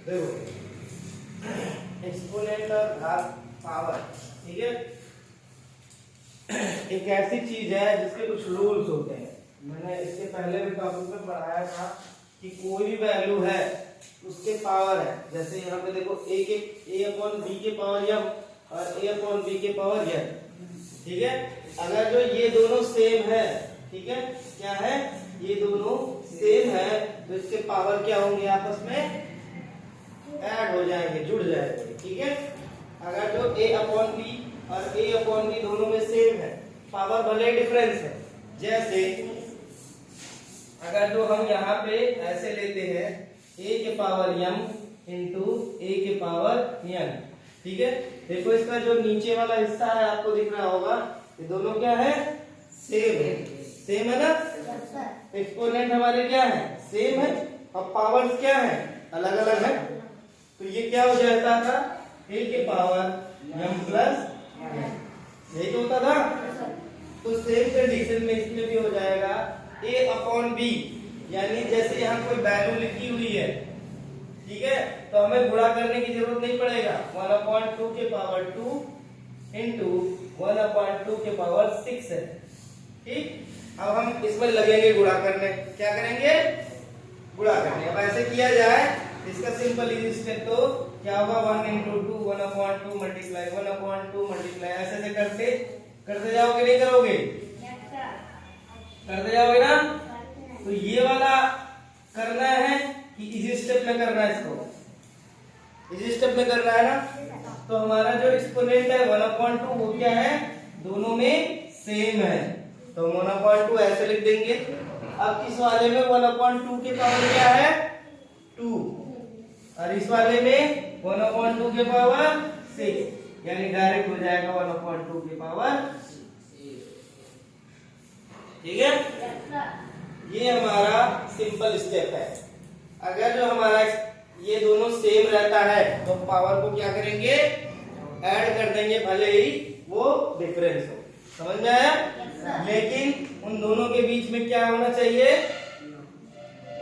देखो एक्सपोनेंट और घात पावर, ठीक है, एक ऐसी चीज है जिसके कुछ रूल्स होते हैं। मैंने इसके पहले भी टॉपिक में पढ़ाया था कि कोई भी वैल्यू है उसके पावर है। जैसे यहाँ पे देखो a अपॉन बी के पावर m और a अपॉन बी के पावर n, ठीक है। अगर जो ये दोनों सेम है, ठीक है, क्या है, ये दोनों सेम है, तो इसके पावर क्या होंगे, आपस में ऐड हो जाएंगे, जुड़ जाएंगे, ठीक है। अगर जो a अपॉन बी और a अपॉन बी दोनों में सेम है, पावर भले ही डिफरेंस है। जैसे अगर जो हम यहाँ पे ऐसे लेते हैं a के पावर m इंटू a के पावर n, ठीक है। देखो इसका जो नीचे वाला हिस्सा है आपको दिख रहा होगा, ये दोनों क्या है, सेम है ना। एक्सपोनेंट हमारे क्या है, सेम है, और पावर्स क्या है, अलग अलग है। तो ये क्या हो जाता था, a के पावर m प्लस n, यही तो होता था। तो सेम कंडीशन में इसमें भी हो जाएगा a अपॉन बी, यानी जैसे यहाँ कोई वैल्यू लिखी हुई है, ठीक है, तो हमें गुणा करने की जरूरत नहीं पड़ेगा। 1/2 के पावर 2 इंटू 1/2 के पावर 6 है, ठीक। अब हम इसमें लगेंगे गुणा करने, क्या करेंगे, गुणा करने। अब ऐसे किया जाए, इसका सिंपल इजी स्टेप तो क्या होगा, 1 इंटू 2 1/2 मल्टीप्लाई 1/2 मल्टीप्लाई, ऐसे करते जाओगे, नहीं करोगे, करते जाओगे ना। तो ये वाला करना है कि इजी स्टेप में करना है, इसको इजी स्टेप में करना है ना। तो हमारा जो एक्सपोनेंट है 1/2 वो क्या है, दोनों में सेम है, तो 1/2 ऐसे लिख देंगे। अब इस वाले में 1/2 के पावर क्या है, 2, और इस वाले में 1/2 के पावर 6, यानी डायरेक्ट हो जाएगा 1/2 के पावर, ठीक है। ये हमारा सिंपल स्टेप है। अगर जो हमारा ये दोनों सेम रहता है तो पावर को क्या करेंगे, ऐड कर देंगे, भले ही वो डिफरेंस हो, समझ में आया। लेकिन उन दोनों के बीच में क्या होना चाहिए,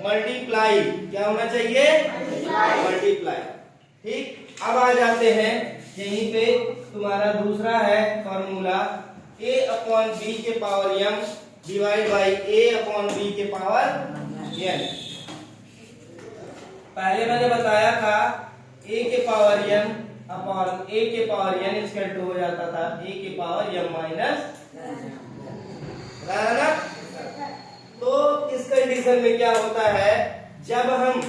मल्टीप्लाई, क्या होना चाहिए, मल्टीप्लाई, ठीक। अब आ जाते हैं यहीं पे, तुम्हारा दूसरा है फॉर्मूला a अपॉन बी के power m divide by a upon B के पावर n। पहले मैंने बताया था a के पावर m अपॉन a के पावर n इक्वल टू हो जाता था a के पावर m माइनस, ना। तो इस कंडीशन में क्या होता है, जब हम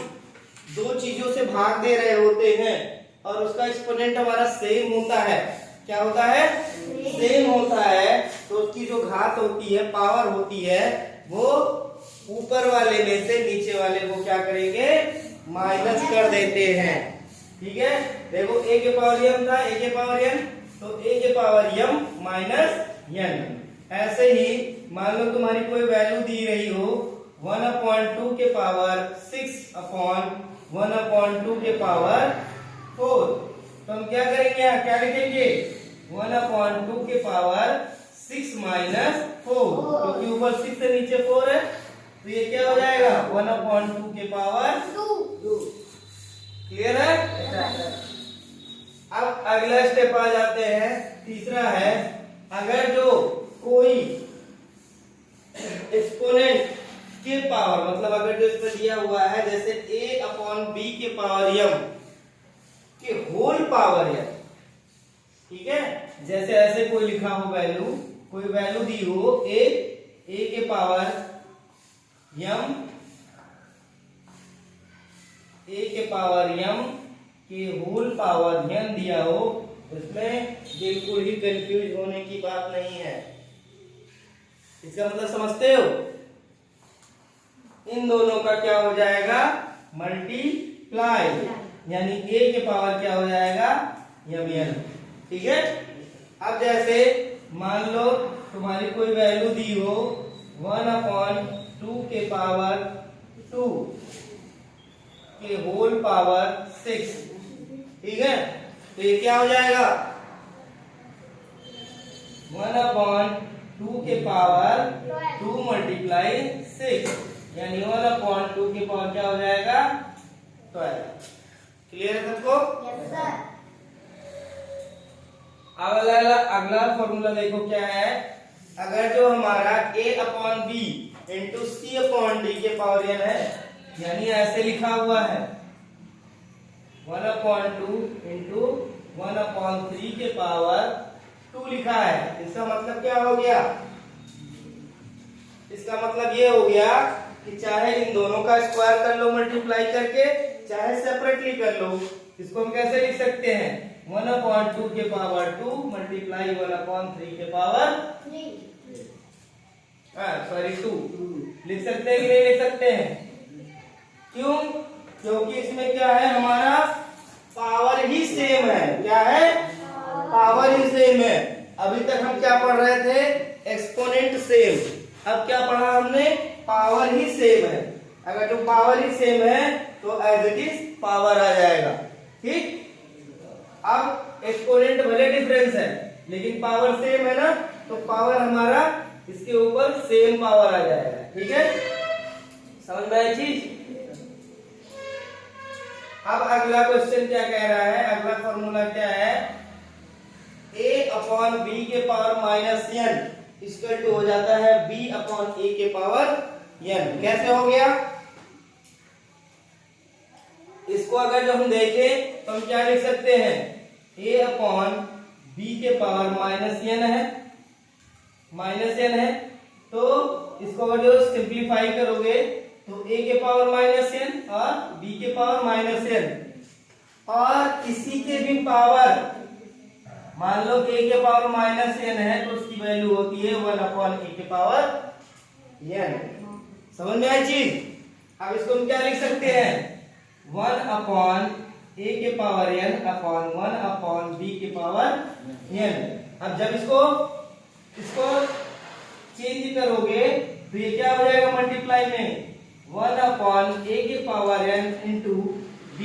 दो चीजों से भाग दे रहे होते हैं और उसका एक्सपोनेंट हमारा सेम होता है, क्या होता है, सेम होता है, तो उसकी जो घात होती है, पावर होती है, वो ऊपर वाले में से नीचे वाले को क्या करेंगे, माइनस कर देते हैं, ठीक है। देखो a के पावर m था, a के पावर n, तो a के पावर m माइनस n। ऐसे ही मान लो तुम्हारी कोई वैल्यू दी रही हो 1/2 के पावर 6 अपॉन 1/2 के पावर 4, तो हम क्या करेंगे, यहाँ क्या लिखेंगे, 1/2 के पावर 6 माइनस 4, क्योंकि ऊपर 6 से नीचे 4 है, तो ये क्या हो जाएगा, 1/2 के पावर 2। क्लियर है। अब अगला स्टेप आ जाते हैं, तीसरा है, अगर जो कोई एक्सपोनेंट के पावर, मतलब अगर जो इसमें दिया हुआ है जैसे a अपॉन बी के पावर m के होल पावर m, ठीक है, जैसे ऐसे कोई लिखा हो वैल्यू, कोई वैल्यू दी हो a के पावर m, a के पावर m के होल पावर n दिया हो, इसमें बिल्कुल ही कंफ्यूज होने की बात नहीं है। इसका मतलब समझते हो, इन दोनों का क्या हो जाएगा, मल्टीप्लाई, यानी a के पावर क्या हो जाएगा, m, ठीक है। अब जैसे मान लो तुम्हारी कोई वैल्यू दी हो 1/2 के पावर 2 के होल पावर 6, ठीक है, तो ये क्या हो जाएगा, 1/2 के पावर 2 मल्टीप्लाई 6, यानी 1/2 के पावर क्या हो जाएगा, 12। क्लियर है सबको? Yes sir. अगला फॉर्मूला देखो क्या है। अगर जो हमारा a upon B into C upon D के पावर n है, यानी ऐसे लिखा हुआ है 1/2 इंटू 1/3 के पावर 2 लिखा है। इसका मतलब क्या हो गया? इसका मतलब ये हो गया कि चाहे इन दोनों का स्क्वायर कर लो मल्टीप्लाई करके, चाहे सेपरेटली कर लो। इसको हम कैसे लिख सकते हैं? 1/2 के पावर 2 मल्टीप्लाई 1/3 के पावर 2 लिख सकते हैं कि नहीं लिख सकते हैं? क्यों? क्योंकि इसमें क्या है, हमारा पावर ही सेम है। क्या है? पावर ही सेम है। अभी तक हम क्या पढ़ रहे थे? Exponent same. अब क्या पढ़ा हमने? पावर ही सेम है। अगर जो पावर ही सेम है तो एज इट इज पावर आ जाएगा। ठीक। अब एक्सपोनेंट भले डिफरेंस है लेकिन पावर सेम है ना, तो पावर हमारा इसके ऊपर सेम पावर आ जाएगा। ठीक है, समझ में आई चीज? अब अगला क्वेश्चन क्या कह रहा है? अगला फॉर्मूला क्या है? a अपॉन बी के power minus n equal to हो जाता है b अपॉन a के पावर n। कैसे हो गया? इसको अगर जो हम देखें तो हम क्या लिख सकते हैं? a अपॉन b के पावर माइनस n है, तो इसको अगर जो सिंप्लीफाई करोगे तो a के पावर माइनस n और b के पावर माइनस n, और किसी के भी पावर, मान लो a के पावर माइनस n है तो उसकी वैल्यू होती है 1/a के पावर n। समझ में आई चीज? अब इसको हम क्या लिख सकते हैं? 1/a के पावर n अपॉन 1/b के पावर n। अब जब इसको चेंज करोगे तो ये क्या हो जाएगा मल्टीप्लाई में? 1/a के पावर n इंटू b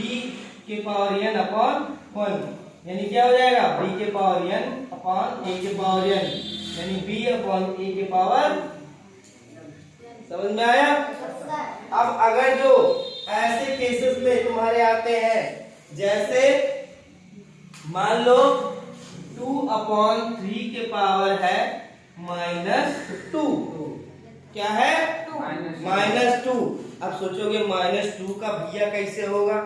के पावर n अपॉन 1, यानी क्या हो जाएगा? b के पावर n अपॉन a के पावर n, यानी b अपॉन a के पावर। समझ में आया? अब अगर जो ऐसे केसेस में तुम्हारे आते हैं, जैसे मान लो 2/3 के पावर है -2। क्या है? -2। अब सोचोगे -2 का भैया कैसे होगा?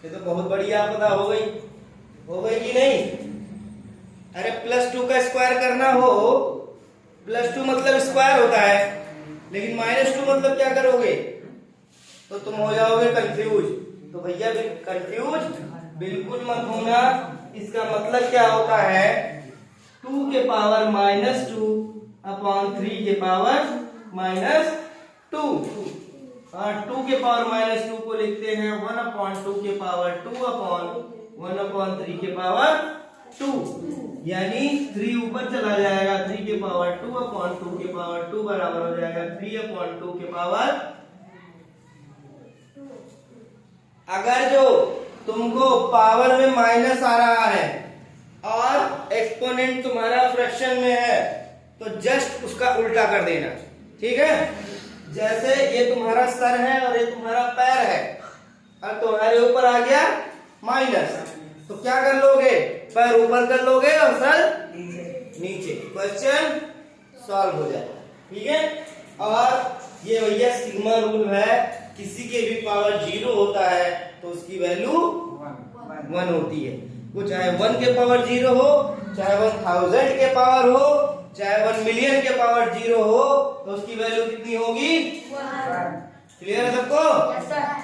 ये तो बहुत बड़ी आपदा हो गई कि नहीं? अरे +2 का स्क्वायर करना हो, +2 मतलब स्क्वायर होता है, लेकिन -2 मतलब क्या करोगे? तो तुम हो जाओगे कंफ्यूज। तो भैया कंफ्यूज बिल्कुल मत होना। इसका मतलब क्या होता है? 2 के पावर -2 अपॉन 3 के पावर -2, और 2 के पावर -2 को लिखते हैं 1/2 के पावर 2 अपॉन 1/3 के पावर 2, यानी 3 ऊपर चला जाएगा, 3 के पावर 2 अपॉन 2 के पावर 2 बराबर हो जाएगा 3/2 के पावर। अगर जो तुमको पावर में माइनस आ रहा है और एक्सपोनेंट तुम्हारा फ्रैक्शन में है, तो जस्ट उसका उल्टा कर देना। ठीक है? जैसे ये तुम्हारा सर है और ये तुम्हारा पैर है, और तुम्हारे ऊपर आ गया माइनस, तो क्या कर लोगे? पैर ऊपर कर लोगे और सर नीचे। क्वेश्चन सॉल्व हो जाएगा। ठीक है? और ये भैया सिग्मा रूल है, किसी के भी पावर 0 होता है तो उसकी वैल्यू 1 होती है। वो चाहे 1 के पावर 0 हो, चाहे 1000 के पावर हो, चाहे 1 मिलियन के पावर 0 हो, तो उसकी वैल्यू कितनी होगी? क्लियर है सबको? Yes sir.